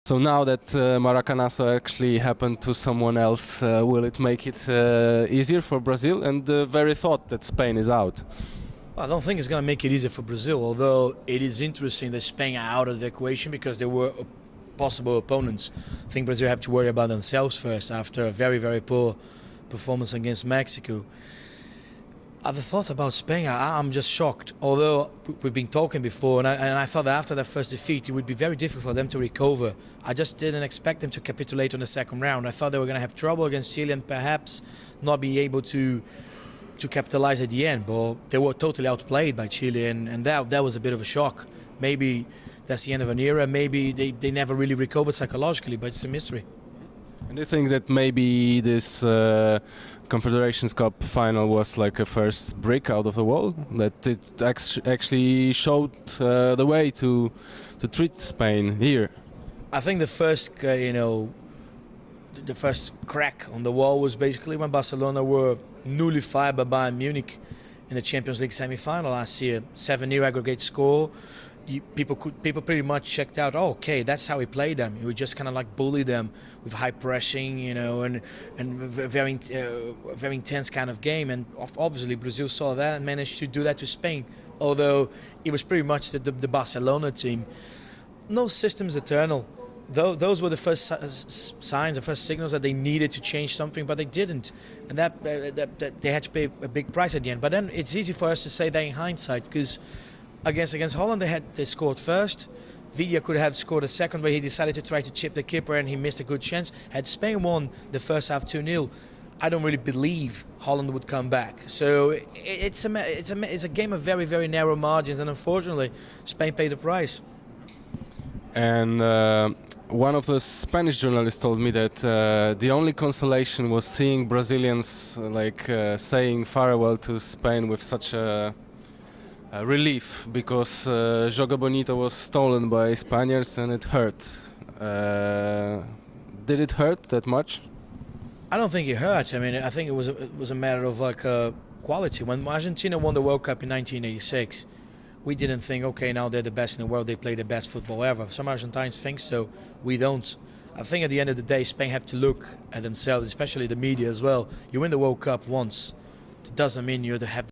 So now that Maracanazo actually happened to someone else, will it make it easier for Brazil? And the very thought that Spain is out. I don't think it's going to make it easier for Brazil, although it is interesting that Spain are out of the equation because they were possible opponents. I think Brazil have to worry about themselves first after a very, very poor performance against Mexico. Other thoughts about Spain, I'm just shocked. Although we've been talking before, and I thought that after that first defeat, it would be very difficult for them to recover. I just didn't expect them to capitulate on the second round. I thought they were going to have trouble against Chile and perhaps not be able to capitalize at the end. But they were totally outplayed by Chile, and that was a bit of a shock. Maybe that's the end of an era. Maybe they never really recovered psychologically, but it's a mystery. And do you think that maybe this Confederations Cup final was like a first brick out of the wall? That it actually showed the way to treat Spain here? I think the first, the first crack on the wall was basically when Barcelona were nullified by Bayern Munich in the Champions League semi-final last year. 7-0 aggregate score. People pretty much checked out. Oh, okay, that's how we played them. We just kind of like bully them with high pressing, and very intense kind of game. And obviously Brazil saw that and managed to do that to Spain. Although it was pretty much the Barcelona team. No system is eternal. Those were the first signs, the first signals that they needed to change something, but they didn't, and that they had to pay a big price at the end. But then it's easy for us to say that in hindsight because. Against Holland, they scored first. Villa could have scored a second, but he decided to try to chip the keeper, and he missed a good chance. Had Spain won the first half 2-0, I don't really believe Holland would come back. So it's a game of very, very narrow margins, and unfortunately, Spain paid the price. And one of the Spanish journalists told me that the only consolation was seeing Brazilians saying farewell to Spain with such a relief, because Joga Bonito was stolen by Spaniards and it hurt. Did it hurt that much? I don't think it hurt. I mean, I think it was a matter of quality. When Argentina won the World Cup in 1986, we didn't think, okay, now they're the best in the world, they play the best football ever. Some Argentines think so, we don't. I think at the end of the day, Spain have to look at themselves, especially the media as well. You win the World Cup once, it doesn't mean you have